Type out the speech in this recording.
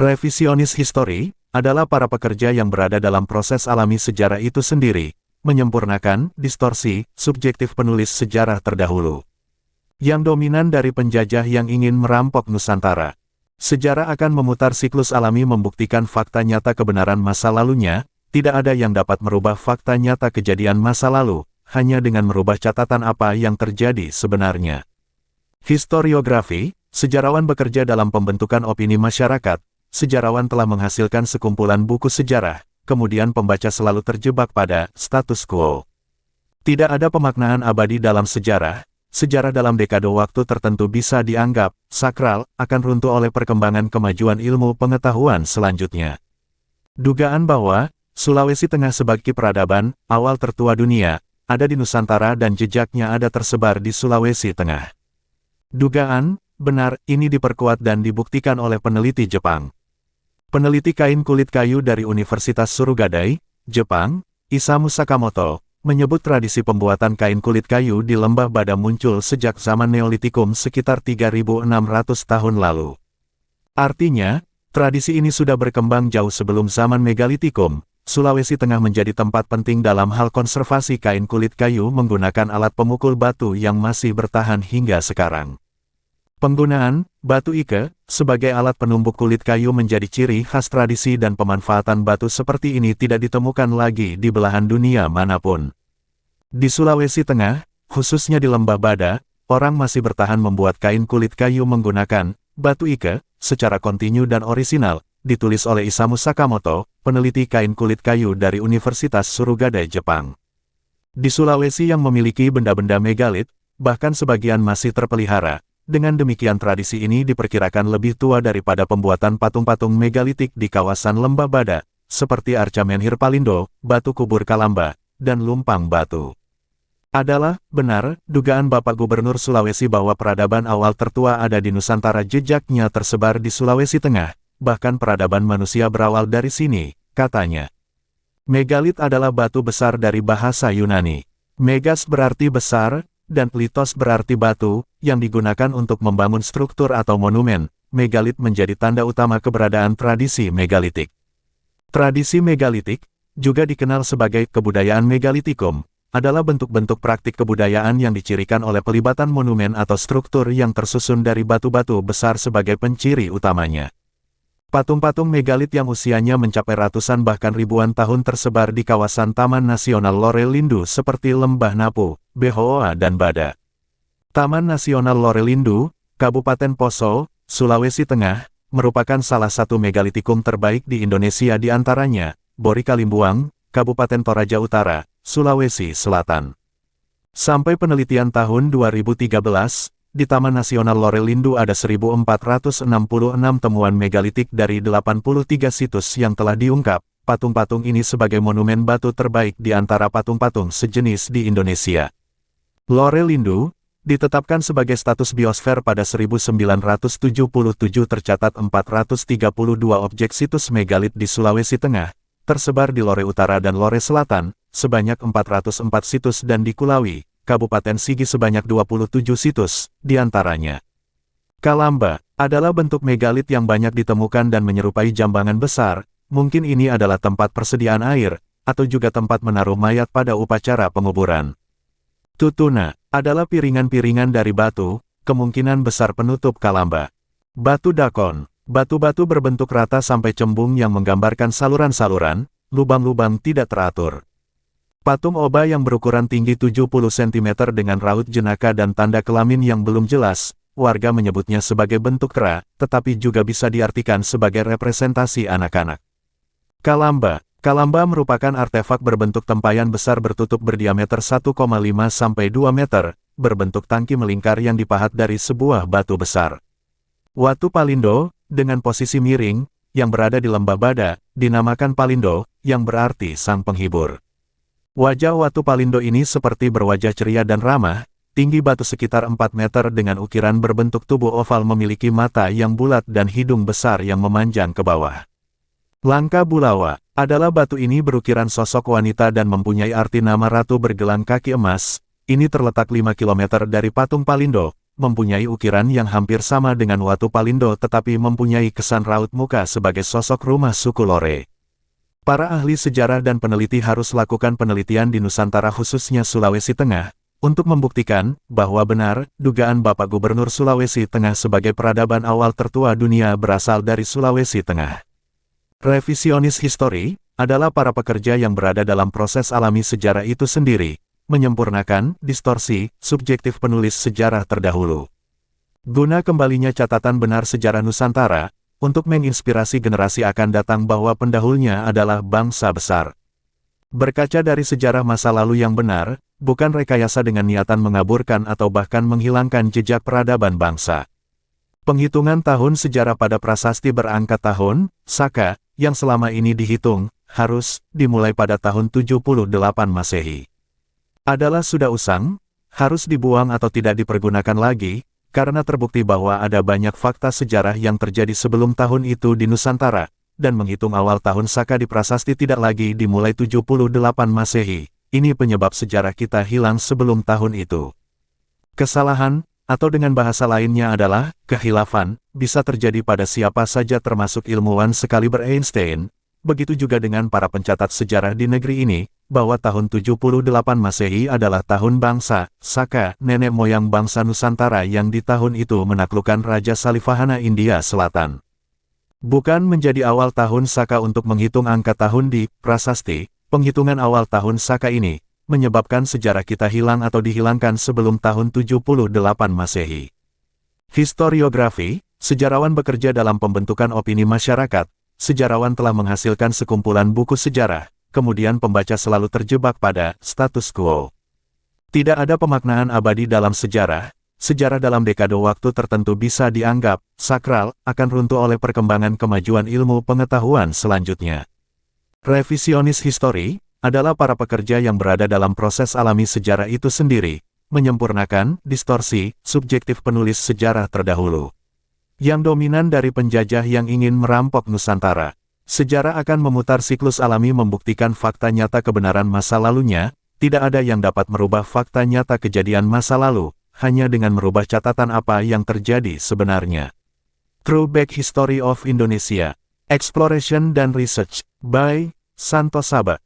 Revisionis histori adalah para pekerja yang berada dalam proses alami sejarah itu sendiri, menyempurnakan distorsi subjektif penulis sejarah terdahulu. Yang dominan dari penjajah yang ingin merampok Nusantara. Sejarah akan memutar siklus alami membuktikan fakta nyata kebenaran masa lalunya, tidak ada yang dapat merubah fakta nyata kejadian masa lalu, hanya dengan merubah catatan apa yang terjadi sebenarnya. Historiografi, sejarawan bekerja dalam pembentukan opini masyarakat. Sejarawan telah menghasilkan sekumpulan buku sejarah, kemudian pembaca selalu terjebak pada status quo. Tidak ada pemaknaan abadi dalam sejarah. Sejarah dalam dekade waktu tertentu bisa dianggap sakral, akan runtuh oleh perkembangan kemajuan ilmu pengetahuan selanjutnya. Dugaan bahwa Sulawesi Tengah sebagai peradaban awal tertua dunia, ada di Nusantara dan jejaknya ada tersebar di Sulawesi Tengah. Dugaan benar ini diperkuat dan dibuktikan oleh peneliti Jepang. Peneliti kain kulit kayu dari Universitas Surugadai, Jepang, Isamu Sakamoto, menyebut tradisi pembuatan kain kulit kayu di Lembah Bada muncul sejak zaman Neolitikum sekitar 3.600 tahun lalu. Artinya, tradisi ini sudah berkembang jauh sebelum zaman Megalitikum. Sulawesi Tengah menjadi tempat penting dalam hal konservasi kain kulit kayu menggunakan alat pemukul batu yang masih bertahan hingga sekarang. Penggunaan batu ike sebagai alat penumbuk kulit kayu menjadi ciri khas tradisi dan pemanfaatan batu seperti ini tidak ditemukan lagi di belahan dunia manapun. Di Sulawesi Tengah, khususnya di Lembah Bada, orang masih bertahan membuat kain kulit kayu menggunakan batu ike secara kontinu dan orisinal, ditulis oleh Isamu Sakamoto, peneliti kain kulit kayu dari Universitas Surugadai Jepang. Di Sulawesi yang memiliki benda-benda megalit, bahkan sebagian masih terpelihara. Dengan demikian tradisi ini diperkirakan lebih tua daripada pembuatan patung-patung megalitik di kawasan Lembah Bada, seperti Arca Menhir Palindo, Batu Kubur Kalamba, dan Lumpang Batu. Adalah benar dugaan Bapak Gubernur Sulawesi bahwa peradaban awal tertua ada di Nusantara, jejaknya tersebar di Sulawesi Tengah, bahkan peradaban manusia berawal dari sini, katanya. Megalit adalah batu besar dari bahasa Yunani. Megas berarti besar, dan litos berarti batu, yang digunakan untuk membangun struktur atau monumen. Megalit menjadi tanda utama keberadaan tradisi megalitik. Tradisi megalitik, juga dikenal sebagai kebudayaan megalitikum, adalah bentuk-bentuk praktik kebudayaan yang dicirikan oleh pelibatan monumen atau struktur yang tersusun dari batu-batu besar sebagai penciri utamanya. Patung-patung megalit yang usianya mencapai ratusan bahkan ribuan tahun tersebar di kawasan Taman Nasional Lorelindu seperti Lembah Napu, Behoa dan Bada. Taman Nasional Lorelindu, Kabupaten Poso, Sulawesi Tengah, merupakan salah satu megalitikum terbaik di Indonesia, di antaranya Bori Kalimbuang, Kabupaten Toraja Utara, Sulawesi Selatan. Sampai penelitian tahun 2013, di Taman Nasional Lorelindu ada 1.466 temuan megalitik dari 83 situs yang telah diungkap. Patung-patung ini sebagai monumen batu terbaik di antara patung-patung sejenis di Indonesia. Lorelindu ditetapkan sebagai status biosfer pada 1977, tercatat 432 objek situs megalit di Sulawesi Tengah, tersebar di Lore Utara dan Lore Selatan, sebanyak 404 situs, dan di Kulawi, Kabupaten Sigi sebanyak 27 situs, diantaranya. Kalamba adalah bentuk megalit yang banyak ditemukan dan menyerupai jambangan besar. Mungkin ini adalah tempat persediaan air, atau juga tempat menaruh mayat pada upacara penguburan. Tutuna adalah piringan-piringan dari batu, kemungkinan besar penutup Kalamba. Batu dakon, batu-batu berbentuk rata sampai cembung yang menggambarkan saluran-saluran, lubang-lubang tidak teratur. Patung Oba yang berukuran tinggi 70 cm dengan raut jenaka dan tanda kelamin yang belum jelas, warga menyebutnya sebagai bentuk kera, tetapi juga bisa diartikan sebagai representasi anak-anak. Kalamba. Kalamba merupakan artefak berbentuk tempayan besar bertutup berdiameter 1,5 sampai 2 meter, berbentuk tangki melingkar yang dipahat dari sebuah batu besar. Watu Palindo, dengan posisi miring, yang berada di Lembah Bada, dinamakan Palindo, yang berarti sang penghibur. Wajah Watu Palindo ini seperti berwajah ceria dan ramah, tinggi batu sekitar 4 meter dengan ukiran berbentuk tubuh oval, memiliki mata yang bulat dan hidung besar yang memanjang ke bawah. Langka Bulawa adalah batu ini berukiran sosok wanita dan mempunyai arti nama ratu bergelang kaki emas. Ini terletak 5 km dari patung Palindo, mempunyai ukiran yang hampir sama dengan Watu Palindo tetapi mempunyai kesan raut muka sebagai sosok rumah suku Lore. Para ahli sejarah dan peneliti harus lakukan penelitian di Nusantara khususnya Sulawesi Tengah, untuk membuktikan bahwa benar dugaan Bapak Gubernur Sulawesi Tengah sebagai peradaban awal tertua dunia berasal dari Sulawesi Tengah. Revisionis histori adalah para pekerja yang berada dalam proses alami sejarah itu sendiri, menyempurnakan distorsi subjektif penulis sejarah terdahulu. Guna kembalinya catatan benar sejarah Nusantara, untuk menginspirasi generasi akan datang bahwa pendahulunya adalah bangsa besar. Berkaca dari sejarah masa lalu yang benar, bukan rekayasa dengan niatan mengaburkan atau bahkan menghilangkan jejak peradaban bangsa. Penghitungan tahun sejarah pada prasasti berangkat tahun, Saka, yang selama ini dihitung, harus dimulai pada tahun 78 Masehi. Adalah sudah usang, harus dibuang atau tidak dipergunakan lagi, karena terbukti bahwa ada banyak fakta sejarah yang terjadi sebelum tahun itu di Nusantara, dan menghitung awal tahun Saka di prasasti tidak lagi dimulai 78 Masehi. Ini penyebab sejarah kita hilang sebelum tahun itu. Kesalahan, atau dengan bahasa lainnya adalah, kehilafan, bisa terjadi pada siapa saja termasuk ilmuwan sekaliber Einstein. Begitu juga dengan para pencatat sejarah di negeri ini, bahwa tahun 78 Masehi adalah tahun bangsa, Saka, nenek moyang bangsa Nusantara yang di tahun itu menaklukkan Raja Salivahana India Selatan. Bukan menjadi awal tahun Saka untuk menghitung angka tahun di prasasti, penghitungan awal tahun Saka ini, menyebabkan sejarah kita hilang atau dihilangkan sebelum tahun 78 Masehi. Historiografi, sejarawan bekerja dalam pembentukan opini masyarakat, sejarawan telah menghasilkan sekumpulan buku sejarah, kemudian pembaca selalu terjebak pada status quo. Tidak ada pemaknaan abadi dalam sejarah, sejarah dalam dekade waktu tertentu bisa dianggap sakral, akan runtuh oleh perkembangan kemajuan ilmu pengetahuan selanjutnya. Revisionis histori adalah para pekerja yang berada dalam proses alami sejarah itu sendiri, menyempurnakan distorsi subjektif penulis sejarah terdahulu. Yang dominan dari penjajah yang ingin merampok Nusantara. Sejarah akan memutar siklus alami membuktikan fakta nyata kebenaran masa lalunya, tidak ada yang dapat merubah fakta nyata kejadian masa lalu, hanya dengan merubah catatan apa yang terjadi sebenarnya. Throwback History of Indonesia, Exploration dan Research, by Santo Saba.